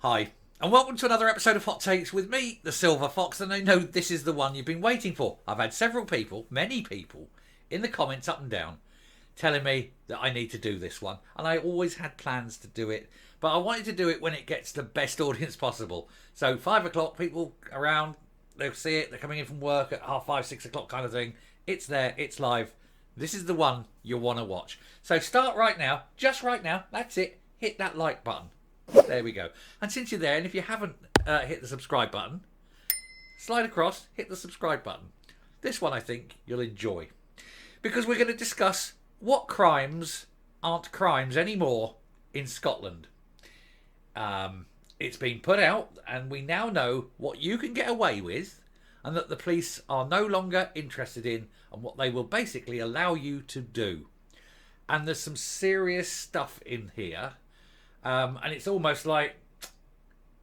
Hi, and welcome to another episode of Hot Takes with me, the Silver Fox, and I know this is the one you've been waiting for. I've had several people, many people, in the comments up and down, telling me that I need to do this one, and I always had plans to do it, but I wanted to do it when it gets the best audience possible. So 5 o'clock, people around, they'll see it, they're coming in from work at 5:30, 6 o'clock kind of thing. It's there, it's live. This is the one you'll want to watch. So start right now, just right now, that's it, hit that like button. There we go. And since you're there, and if you haven't hit the subscribe button, slide across, hit the subscribe button. This one I think you'll enjoy, because we're going to discuss what crimes aren't crimes anymore in Scotland. It's been put out, and we now know what you can get away with, and that the police are no longer interested in, and what they will basically allow you to do. And there's some serious stuff in here. And it's almost like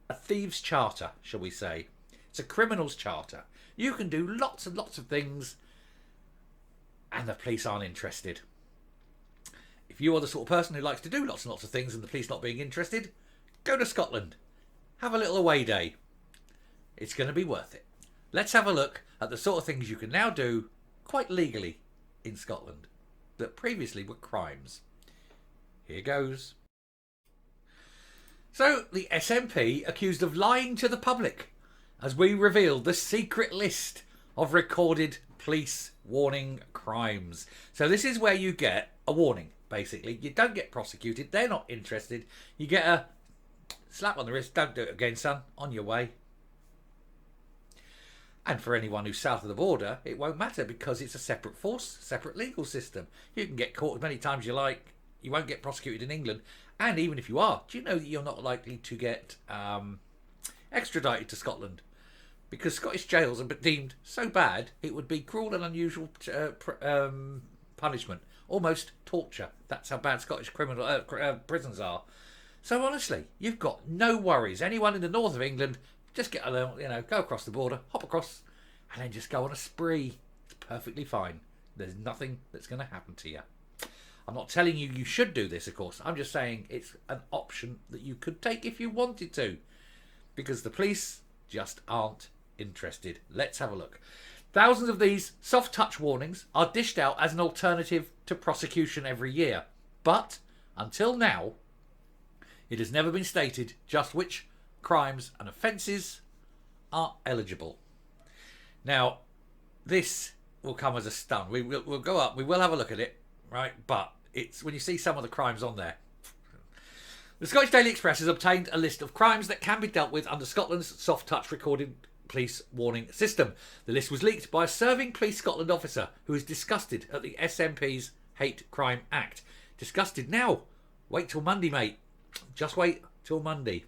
a thieves' charter, shall we say. It's a criminal's charter. You can do lots and lots of things, and the police aren't interested. If you are the sort of person who likes to do lots and lots of things and the police not being interested, go to Scotland. Have a little away day. It's going to be worth it. Let's have a look at the sort of things you can now do quite legally in Scotland that previously were crimes. Here goes. So, the SNP accused of lying to the public as we revealed the secret list of recorded police warning crimes. So this is where you get a warning, basically. You don't get prosecuted, they're not interested. You get a slap on the wrist, don't do it again, son, on your way. And for anyone who's south of the border, it won't matter because it's a separate force, separate legal system. You can get caught as many times as you like. You won't get prosecuted in England. And even if you are, do you know that you're not likely to get extradited to Scotland? Because Scottish jails are deemed so bad, it would be cruel and unusual punishment. Almost torture. That's how bad Scottish criminal prisons are. So honestly, you've got no worries. Anyone in the north of England, just get along, go across the border, hop across, and then just go on a spree. It's perfectly fine. There's nothing that's going to happen to you. I'm not telling you you should do this, of course. I'm just saying it's an option that you could take if you wanted to. Because the police just aren't interested. Let's have a look. Thousands of these soft touch warnings are dished out as an alternative to prosecution every year. But, until now, it has never been stated just which crimes and offences are eligible. Now, this will come as a stun. We'll go up, we will have a look at it, right? But it's when you see some of the crimes on there. The Scottish Daily Express has obtained a list of crimes that can be dealt with under Scotland's soft touch recorded police warning system. The list was leaked by a serving Police Scotland officer who is disgusted at the SNP's Hate Crime Act. Disgusted now? Wait till Monday, mate. Just wait till Monday.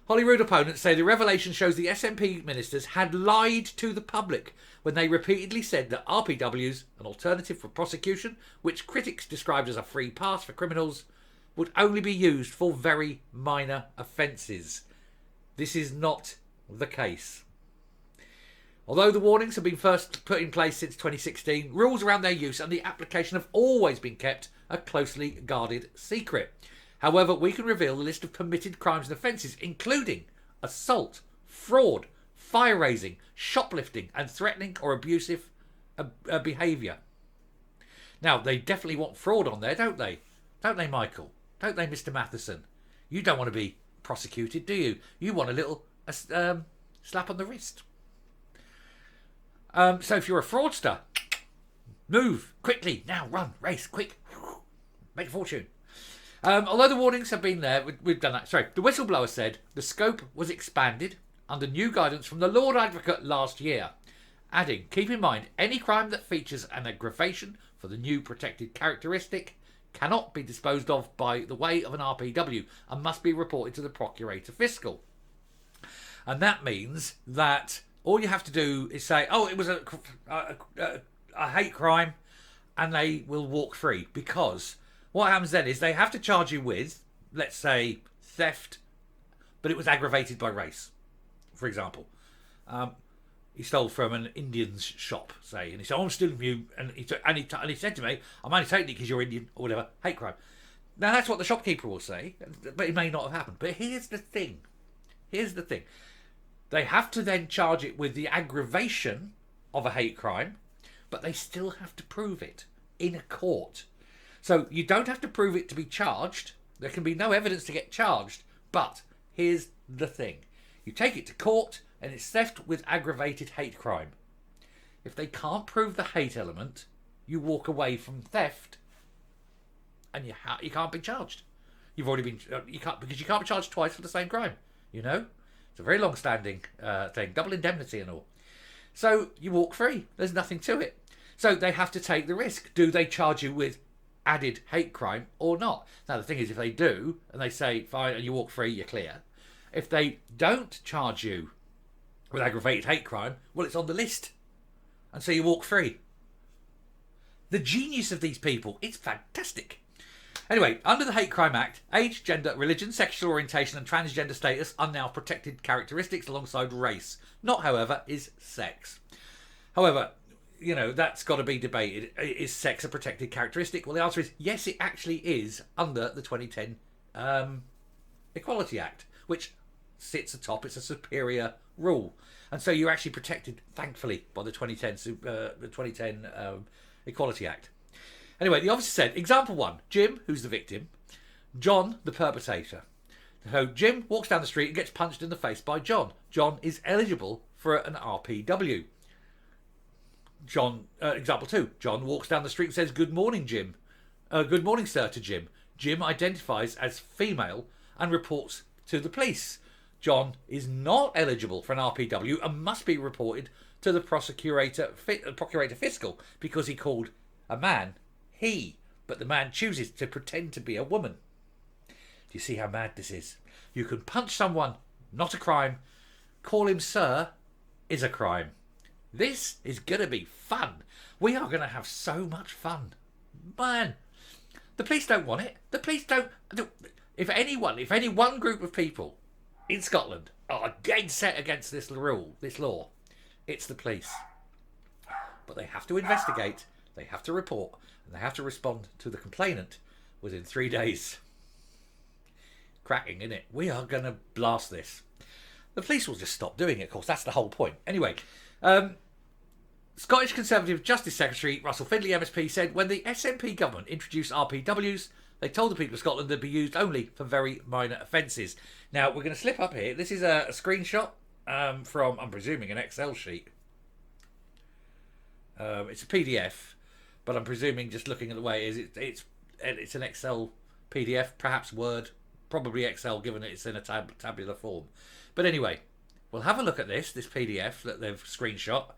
Holyrood opponents say the revelation shows the SNP ministers had lied to the public when they repeatedly said that RPWs, an alternative for prosecution, which critics described as a free pass for criminals, would only be used for very minor offences. This is not the case. Although the warnings have been first put in place since 2016, rules around their use and the application have always been kept a closely guarded secret. However, we can reveal the list of permitted crimes and offences, including assault, fraud, fire raising, shoplifting, and threatening or abusive behaviour. Now, they definitely want fraud on there, don't they? Don't they, Michael? Don't they, Mr. Matheson? You don't want to be prosecuted, do you? You want a little slap on the wrist. So if you're a fraudster, move quickly. Now, run, race, quick. Make a fortune. Although the warnings have been there, we've done that. Sorry, the whistleblower said the scope was expanded under new guidance from the Lord Advocate last year, adding, keep in mind, any crime that features an aggravation for the new protected characteristic cannot be disposed of by the way of an RPW and must be reported to the Procurator Fiscal. And that means that all you have to do is say, oh, it was a hate crime, and they will walk free, because what happens then is they have to charge you with, let's say, theft, but it was aggravated by race, for example. He stole from an Indian's shop, say, and he said, oh, I'm stealing from you. And he said to me, I'm only taking it because you're Indian, or whatever, hate crime. Now, that's what the shopkeeper will say, but it may not have happened. But here's the thing. here's the thing. They have to then charge it with the aggravation of a hate crime, but they still have to prove it in a court. So you don't have to prove it to be charged. There can be no evidence to get charged. But here's the thing. You take it to court and it's theft with aggravated hate crime. If they can't prove the hate element, you walk away from theft and you can't be charged. You've already been... because you can't be charged twice for the same crime. You know? It's a very long-standing thing. Double indemnity and all. So you walk free. There's nothing to it. So they have to take the risk. Do they charge you with added hate crime or not? Now, the thing is, if they do, and they say, fine, and you walk free, you're clear. If they don't charge you with aggravated hate crime, well, it's on the list. And so you walk free. The genius of these people, it's fantastic. Anyway, under the Hate Crime Act, age, gender, religion, sexual orientation and transgender status are now protected characteristics alongside race. Not, however, is sex. However, you know, that's got to be debated. Is sex a protected characteristic? Well, the answer is yes, it actually is under the 2010 Equality Act, which sits atop. It's a superior rule. And so you're actually protected, thankfully, by the 2010 Equality Act. Anyway, the officer said, example 1, Jim, who's the victim, John, the perpetrator. So Jim walks down the street and gets punched in the face by John. John is eligible for an RPW. John, example 2, John walks down the street and says, good morning, Jim. Good morning, sir, to Jim. Jim identifies as female and reports to the police. John is not eligible for an RPW and must be reported to the procurator fiscal because he called a man he, but the man chooses to pretend to be a woman. Do you see how mad this is? You can punch someone, not a crime. Call him sir is a crime. This is going to be fun. We are going to have so much fun. Man, the police don't want it. The police don't. If any one group of people in Scotland are dead set against this rule, this law, it's the police. But they have to investigate, they have to report, and they have to respond to the complainant within 3 days. Cracking, isn't it? We are going to blast this. The police will just stop doing it, of course. That's the whole point. Anyway, Scottish Conservative Justice Secretary Russell Findlay MSP said when the SNP government introduced RPWs, they told the people of Scotland they'd be used only for very minor offences. Now, we're going to slip up here. This is a screenshot from, I'm presuming, an Excel sheet. It's a PDF, but I'm presuming, just looking at the way it is, it's an Excel PDF, perhaps Word, probably Excel, given it's in a tabular form. But anyway, we'll have a look at this PDF that they've screenshot,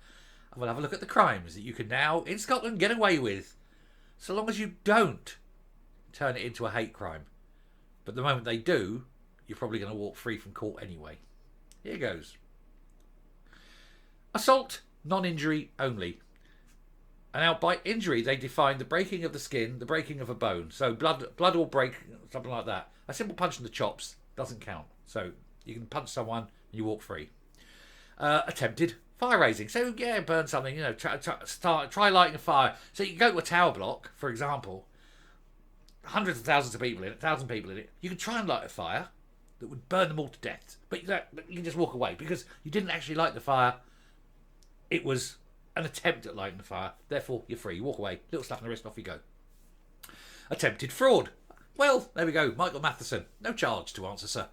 and we'll have a look at the crimes that you can now, in Scotland, get away with, so long as you don't turn it into a hate crime. But the moment they do, you're probably going to walk free from court anyway. Here goes. Assault, non-injury only. And now by injury, they define the breaking of the skin, the breaking of a bone. So blood will break, something like that. A simple punch in the chops doesn't count. So you can punch someone and you walk free. Attempted fire raising. So yeah, burn something, you know, try lighting a fire. So you go to a tower block, for example, hundreds of thousands of people in it, 1,000 people in it. You can try and light a fire that would burn them all to death. But you can just walk away because you didn't actually light the fire. It was an attempt at lighting the fire. Therefore, you're free. You walk away. Little slap on the wrist, off you go. Attempted fraud. Well, there we go. Michael Matheson. No charge to answer, sir.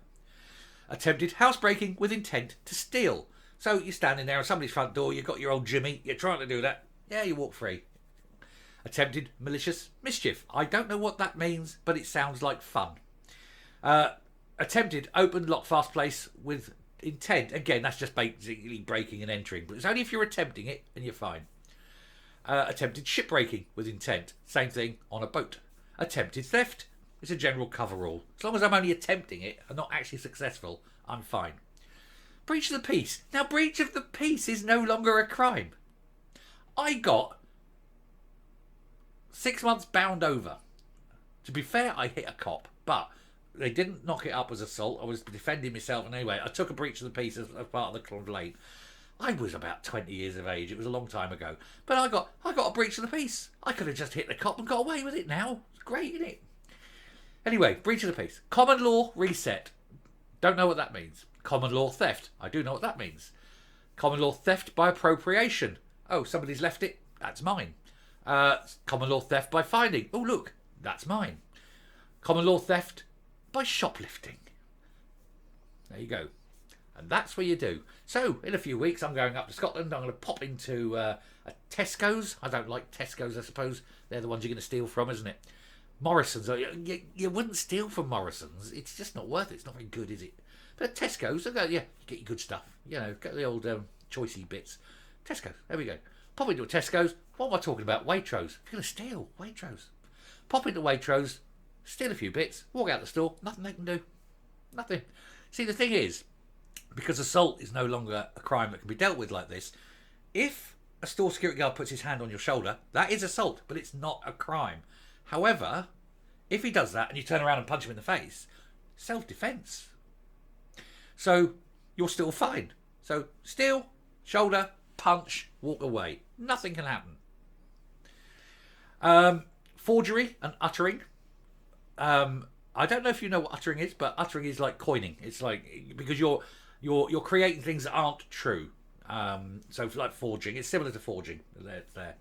Attempted housebreaking with intent to steal. So you're standing there at somebody's front door. You've got your old Jimmy. You're trying to do that. Yeah, you walk free. Attempted malicious mischief. I don't know what that means, but it sounds like fun. Attempted open lock fast place with intent. Again, that's just basically breaking and entering, but it's only if you're attempting it and you're fine. Attempted shipbreaking with intent. Same thing on a boat. Attempted theft. It's a general cover-all. As long as I'm only attempting it and not actually successful, I'm fine. Breach of the peace. Now, breach of the peace is no longer a crime. I got 6 months bound over. To be fair, I hit a cop, but they didn't knock it up as assault. I was defending myself, and anyway, I took a breach of the peace as part of the complaint. I was about 20 years of age. It was a long time ago, but I got a breach of the peace. I could have just hit the cop and got away with it. Now it's great, isn't it? Anyway, breach of the peace. Common law reset. Don't know what that means. Common law theft. I do know what that means. Common law theft by appropriation. Oh, somebody's left it. That's mine. Common law theft by finding. Oh, look, that's mine. Common law theft by shoplifting. There you go. And that's what you do. So, in a few weeks, I'm going up to Scotland. I'm going to pop into a Tesco's. I don't like Tesco's, I suppose. They're the ones you're going to steal from, isn't it? Morrison's. You wouldn't steal from Morrison's. It's just not worth it. It's not very good, is it? But Tesco's, you get your good stuff. You know, get the old choicey bits. Tesco's, there we go. Pop into a Tesco's. What am I talking about? Waitrose. If you're going to steal, Waitrose. Pop into Waitrose, steal a few bits, walk out the store. Nothing they can do. Nothing. See, the thing is, because assault is no longer a crime that can be dealt with like this, if a store security guard puts his hand on your shoulder, that is assault, but it's not a crime. However, if he does that and you turn around and punch him in the face, self-defense. So you're still fine. So steal, shoulder, punch, walk away. Nothing can happen. Forgery and uttering. I don't know if you know what uttering is, but uttering is like coining. It's like because you're creating things that aren't true. So like forging, it's similar to forging. There.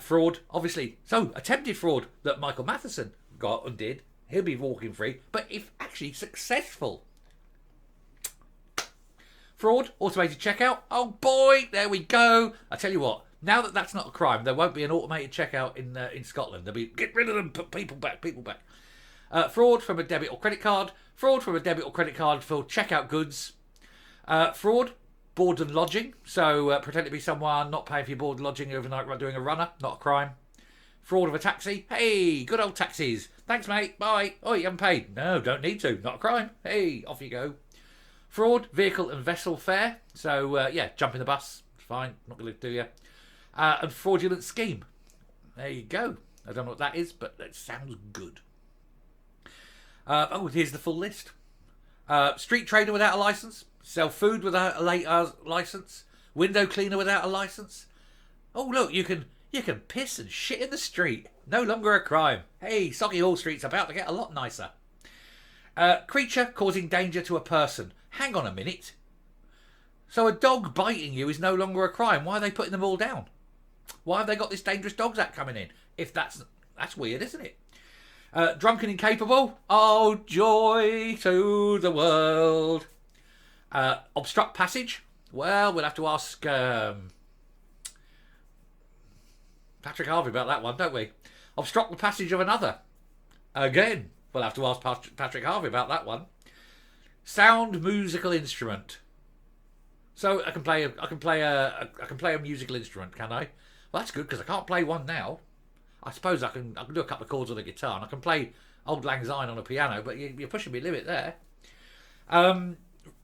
Fraud, obviously. So attempted fraud that Michael Matheson got and did. He'll be walking free, but if actually successful. Fraud, automated checkout. Oh boy, there we go. I tell you what. Now that that's not a crime, there won't be an automated checkout in Scotland. There'll be get rid of them, put people back. Fraud from a debit or credit card. Fraud from a debit or credit card for checkout goods. Fraud, board and lodging. So pretend to be someone not paying for your board and lodging overnight while doing a runner. Not a crime. Fraud of a taxi. Hey, good old taxis. Thanks, mate. Bye. Oh, you haven't paid. No, don't need to. Not a crime. Hey, off you go. Fraud, vehicle and vessel fare. So, jump in the bus. Fine. Not going to do you. And fraudulent scheme. There you go. I don't know what that is, but that sounds good. Here's the full list. Street trader without a license. Sell food without a license. Window cleaner without a license. Oh, look, you can piss and shit in the street. No longer a crime. Hey, Socky Hall Street's about to get a lot nicer. Creature causing danger to a person. Hang on a minute. So a dog biting you is no longer a crime. Why are they putting them all down? Why have they got this Dangerous Dogs Act coming in? If that's weird, isn't it? Drunk and incapable. Oh, joy to the world. Obstruct passage. Well, we'll have to ask Patrick Harvey about that one, don't we? Obstruct the passage of another. Again, we'll have to ask Patrick Harvey about that one. Sound musical instrument. So I can play a musical instrument, can I? Well, that's good because I can't play one now. I suppose I can do a couple of chords on the guitar and I can play Auld Lang Syne on a piano, but you're pushing me limit there.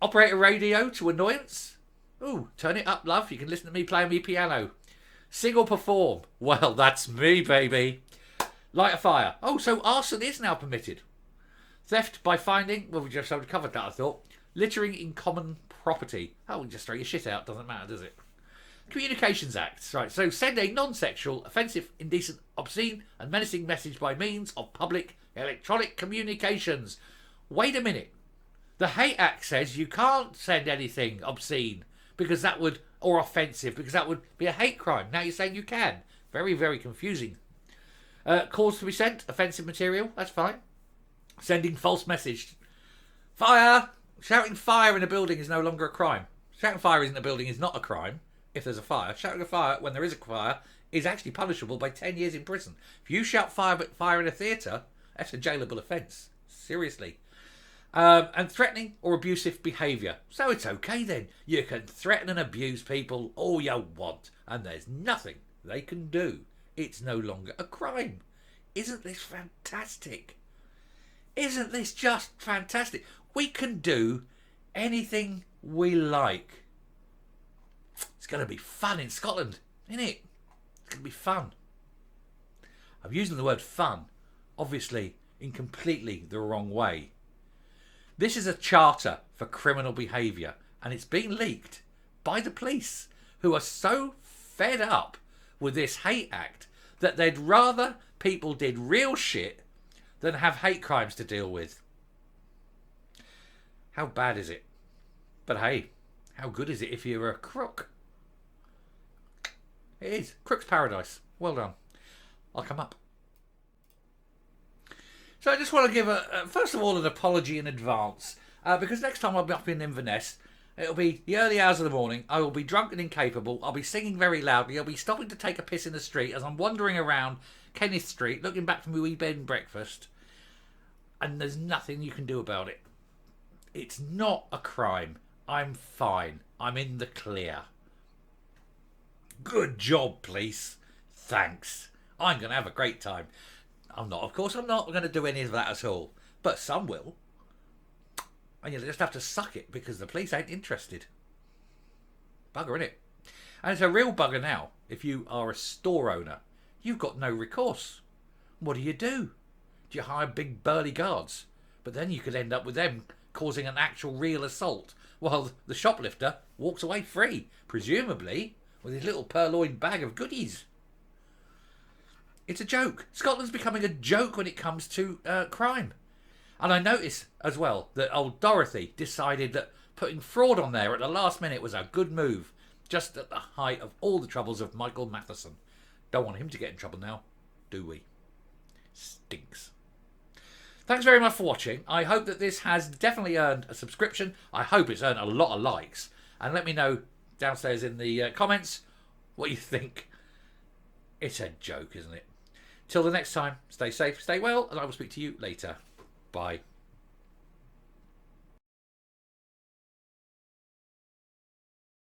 Operate a radio to annoyance. Ooh, turn it up, love. You can listen to me playing me piano. Sing or perform. Well, that's me, baby. Light a fire. Oh, so arson is now permitted. Theft by finding. Well, we just covered that, I thought. Littering in common property. Oh, we just throw your shit out. Doesn't matter, does it? Communications Act. Right, so send a non-sexual, offensive, indecent, obscene and menacing message by means of public electronic communications. Wait a minute. The Hate Act says you can't send anything obscene because that would, or offensive, because that would be a hate crime. Now you're saying you can. Very, very confusing. Cause to be sent, offensive material, that's fine. Sending false message. Fire! Shouting fire in a building is no longer a crime. Shouting fire in a building is not a crime if there's a fire. Shouting a fire when there is a fire is actually punishable by 10 years in prison. If you shout fire in a theatre, that's a jailable offence. Seriously. And threatening or abusive behaviour. So it's okay then. You can threaten and abuse people all you want, and there's nothing they can do. It's no longer a crime. Isn't this fantastic? Isn't this just fantastic? We can do anything we like. It's going to be fun in Scotland, isn't it? It's going to be fun. I'm using the word fun, obviously, in completely the wrong way. This is a charter for criminal behaviour, and it's been leaked by the police, who are so fed up with this hate act that they'd rather people did real shit than have hate crimes to deal with. How bad is it? But hey, how good is it if you're a crook? It is. Crook's paradise. Well done. I'll come up. So I just want to give first of all an apology in advance because next time I'll be up in Inverness, it'll be the early hours of the morning. I will be drunk and incapable. I'll be singing very loudly. I'll be stopping to take a piss in the street as I'm wandering around Kenneth Street looking back from my wee bed and breakfast. And there's nothing you can do about it. It's not a crime. I'm fine. I'm in the clear. Good job, police. Thanks. I'm going to have a great time. I'm not, of course, I'm not going to do any of that at all. But some will. And you'll just have to suck it because the police ain't interested. Bugger, innit? And it's a real bugger now. If you are a store owner, you've got no recourse. What do? Do you hire big burly guards? But then you could end up with them causing an actual real assault while the shoplifter walks away free, presumably with his little purloined bag of goodies. It's a joke. Scotland's becoming a joke when it comes to crime. And I notice as well that old Dorothy decided that putting fraud on there at the last minute was a good move, just at the height of all the troubles of Michael Matheson. Don't want him to get in trouble now, do we? Stinks. Thanks very much for watching. I hope that this has definitely earned a subscription. I hope it's earned a lot of likes. And let me know downstairs in the comments what you think. It's a joke, isn't it? Till the next time, stay safe, stay well, and I will speak to you later. Bye.